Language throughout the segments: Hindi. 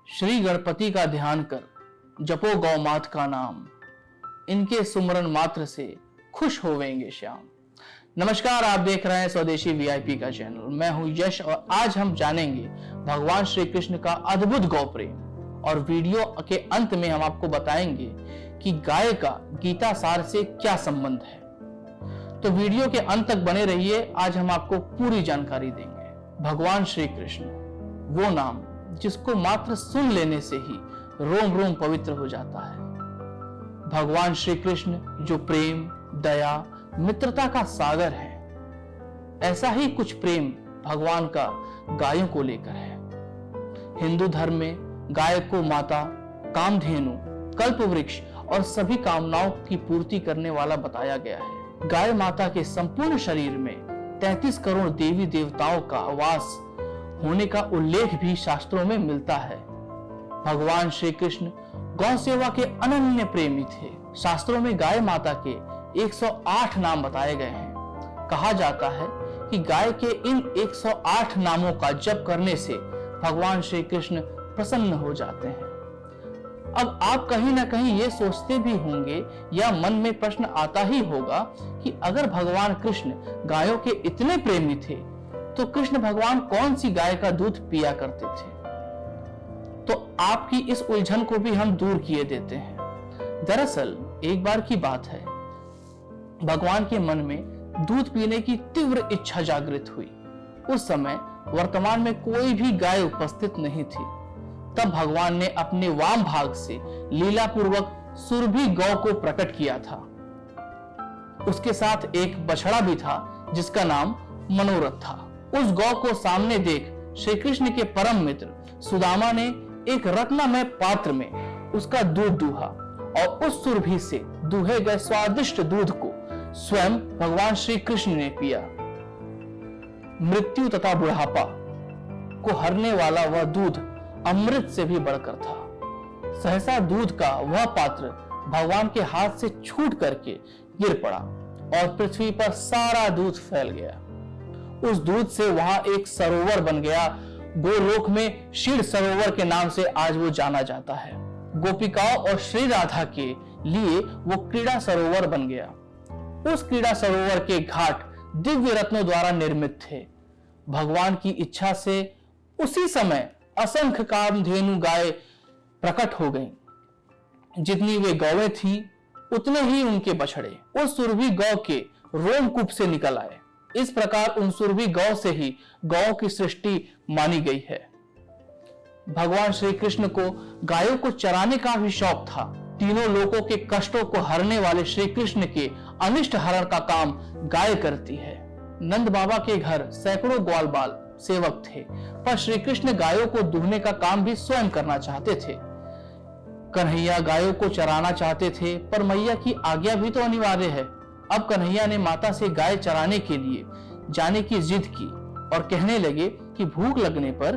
श्री गणपति का ध्यान कर, जपो गौ मात का नाम, इनके सुमरन मात्र से खुश होवेंगे श्याम। नमस्कार, आप देख रहे हैं स्वदेशी वीआईपी का चैनल। मैं हूं यश और आज हम जानेंगे भगवान श्री कृष्ण का अद्भुत गौ प्रेम। और वीडियो के अंत में हम आपको बताएंगे कि गाय का गीता सार से क्या संबंध है। तो वीडियो के अंत तक बने रहिए, आज हम आपको पूरी जानकारी देंगे। भगवान श्री कृष्ण, वो नाम जिसको मात्र सुन लेने से ही रोम रोम पवित्र हो जाता है। भगवान श्री कृष्ण जो प्रेम, दया, मित्रता का सागर है, ऐसा ही कुछ प्रेम भगवान का गायों को लेकर है। हिंदू धर्म में गाय को माता, कामधेनु, कल्प वृक्ष और सभी कामनाओं की पूर्ति करने वाला बताया गया है। गाय माता के संपूर्ण शरीर में 33 करोड़ देवी देवताओं का वास होने का उल्लेख भी शास्त्रों में मिलता है। भगवान श्री कृष्ण गौ सेवा के अनन्य प्रेमी थे। शास्त्रों में गाय माता के 108 नाम बताए गए हैं। कहा जाता है कि गाय के इन 108 नामों का जप करने से भगवान श्री कृष्ण प्रसन्न हो जाते हैं। अब आप कहीं ना कहीं ये सोचते भी होंगे या मन में प्रश्न आता ही होगा कि अगर भगवान कृष्ण गायों के इतने प्रेमी थे तो कृष्ण भगवान कौन सी गाय का दूध पिया करते थे। तो आपकी इस उलझन को भी हम दूर किए देते हैं। दरअसल एक बार की बात है, भगवान के मन में दूध पीने की तीव्र इच्छा जागृत हुई। उस समय वर्तमान में कोई भी गाय उपस्थित नहीं थी। तब भगवान ने अपने वाम भाग से लीला पूर्वक सुरभि गौ को प्रकट किया था। उसके साथ एक बछड़ा भी था जिसका नाम मनोरथ था। उस गौ को सामने देख श्री कृष्ण के परम मित्र सुदामा ने एक रत्नमय पात्र में उसका दूध दूहा और उस सुरभि से दूहे गए स्वादिष्ट दूध को स्वयं भगवान श्री कृष्ण ने पिया। मृत्यु तथा बुढ़ापा को हरने वाला वह दूध अमृत से भी बढ़कर था। सहसा दूध का वह पात्र भगवान के हाथ से छूट करके गिर पड़ा और पृथ्वी पर सारा दूध फैल गया। उस दूध से वहां एक सरोवर बन गया। गोलोक में क्षीर सरोवर के नाम से आज वो जाना जाता है। गोपिकाओं और श्री राधा के लिए वो क्रीड़ा सरोवर बन गया। उस क्रीड़ा सरोवर के घाट दिव्य रत्नों द्वारा निर्मित थे। भगवान की इच्छा से उसी समय असंख्य कामधेनु गाय प्रकट हो गईं। जितनी वे गौएं थी उतने ही उनके बछड़े उस सुरभि गौ के रोमकूप से निकल आए। इस प्रकार उन सुरभि गौ से ही गौ की सृष्टि मानी गई है। भगवान श्री कृष्ण को गायों को चराने का भी शौक था। तीनों लोकों के कष्टों को हरने वाले श्री कृष्ण के अनिष्ट हरण का काम गाय करती है। नंद बाबा के घर सैकड़ों ग्वाल बाल सेवक थे, पर श्री कृष्ण गायों को दूहने का काम भी स्वयं करना चाहते थे। कन्हैया गायों को चराना चाहते थे, पर मैया की आज्ञा भी तो अनिवार्य है। अब कन्हैया ने माता से गाय चराने के लिए जाने की जिद की और कहने लगे कि भूख लगने पर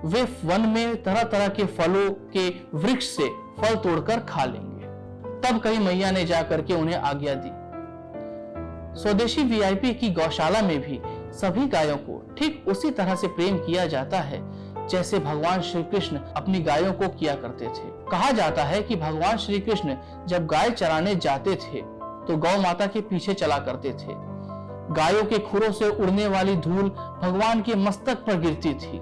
वे वन में तरह तरह के फलों के वृक्ष से फल तोड़कर खा लेंगे। तब कहीं मैया ने जाकर के उन्हें आज्ञा दी। स्वदेशी वीआईपी की गौशाला में भी सभी गायों को ठीक उसी तरह से प्रेम किया जाता है जैसे भगवान श्री कृष्ण अपनी गायों को किया करते थे। कहा जाता है कि भगवान श्री कृष्ण जब गाय चराने जाते थे तो गौ माता के पीछे चला करते थे। गायों के खुरों से उड़ने वाली धूल भगवान के मस्तक पर गिरती थी।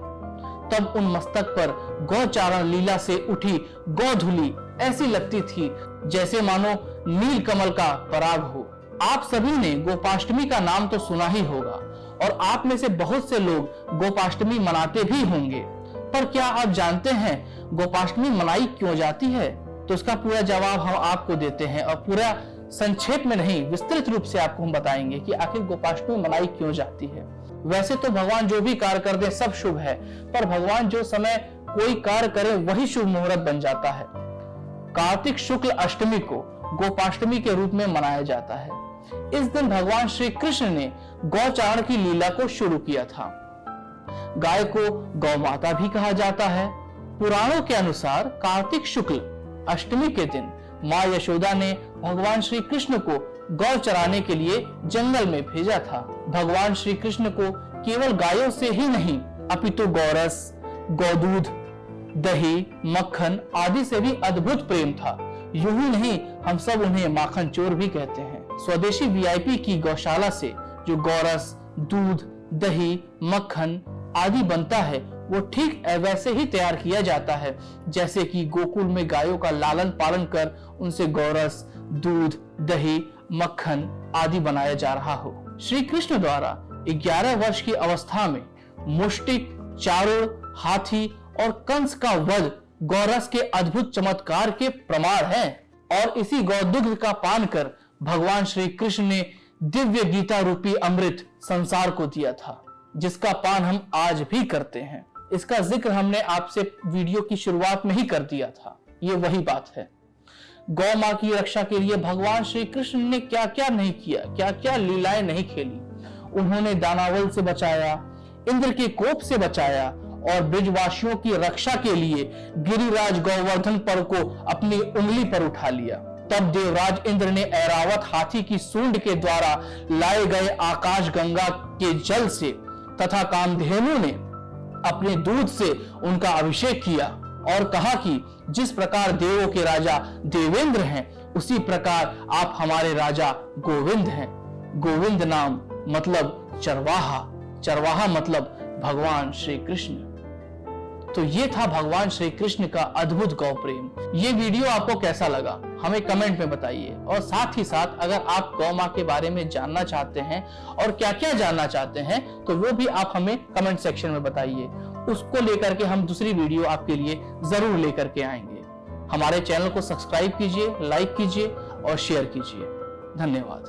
तब उन मस्तक पर गौचारण लीला से उठी गौधुली ऐसी लगती थी जैसे मानो नील कमल का पराग हो। आप सभी ने गोपाष्टमी का नाम तो सुना ही होगा और आप में से बहुत से लोग गोपाष्टमी मनाते भी होंगे। पर क्या आप जानते हैं गोपाष्टमी मनाई क्यों जाती है? तो इसका पूरा जवाब हम आपको देते हैं और पूरा संक्षेप में नहीं, विस्तृत रूप से आपको हम बताएंगे कि आखिर गोपाष्टमी मनाई क्यों जाती है। वैसे तो भगवान जो भी कार्य कर दे सब शुभ है, पर भगवान जो समय कोई कार्य करे वही शुभ मुहूर्त बन जाता है। कार्तिक शुक्ल अष्टमी को गोपाष्टमी के रूप में मनाया जाता है। इस दिन भगवान श्री कृष्ण ने गौचारण की लीला को शुरू किया था। गाय को गौ माता भी कहा जाता है। पुराणों के अनुसार कार्तिक शुक्ल अष्टमी के दिन मां यशोदा ने भगवान श्री कृष्ण को गौ चराने के लिए जंगल में भेजा था। भगवान श्री कृष्ण को केवल गायों से ही नहीं अपितु गौरस, गौदूध, दही, मक्खन आदि से भी अद्भुत प्रेम था। यूं ही नहीं, हम सब उन्हें माखन चोर भी कहते हैं। स्वदेशी वीआईपी की गौशाला से जो गौरस, दूध, दही, मक्खन आदि बनता है वो ठीक वैसे ही तैयार किया जाता है जैसे कि गोकुल में गायों का लालन पालन कर उनसे गौरस, दूध, दही, मक्खन आदि बनाया जा रहा हो। श्री कृष्ण द्वारा 11 वर्ष की अवस्था में मुष्टिक, चारुण, हाथी और कंस का वध गौरस के अद्भुत चमत्कार के प्रमाण हैं और इसी गौदुग्ध का पान कर भगवान श्री कृष्ण ने दिव्य गीता रूपी अमृत संसार को दिया था, जिसका पान हम आज भी करते हैं। इसका जिक्र हमने आपसे वीडियो की शुरुआत में ही कर दिया था। ये वही बात है। गौ मां की रक्षा के लिए भगवान श्री कृष्ण ने क्या क्या नहीं किया, क्या क्या लीलाएं नहीं खेली। उन्होंने दानावल से बचाया, इंद्र के कोप से बचाया और ब्रिजवासियों की रक्षा के लिए गिरिराज गोवर्धन पर्व को अपनी उंगली पर उठा लिया। तब देवराज इंद्र ने ऐरावत हाथी की सूंड के द्वारा लाए गए आकाश गंगा के जल से तथा कामधेनु ने अपने दूध से उनका अभिषेक किया और कहा कि जिस प्रकार देवों के राजा देवेंद्र हैं, उसी प्रकार आप हमारे राजा गोविंद हैं। गोविंद नाम मतलब चरवाहा, चरवाहा मतलब भगवान श्री कृष्ण। तो ये था भगवान श्री कृष्ण का अद्भुत गौ प्रेम। ये वीडियो आपको कैसा लगा हमें कमेंट में बताइए और साथ ही साथ अगर आप गौ मां के बारे में जानना चाहते हैं और क्या क्या जानना चाहते हैं तो वो भी आप हमें कमेंट सेक्शन में बताइए। उसको लेकर के हम दूसरी वीडियो आपके लिए जरूर लेकर के आएंगे। हमारे चैनल को सब्सक्राइब कीजिए, लाइक कीजिए और शेयर कीजिए। धन्यवाद।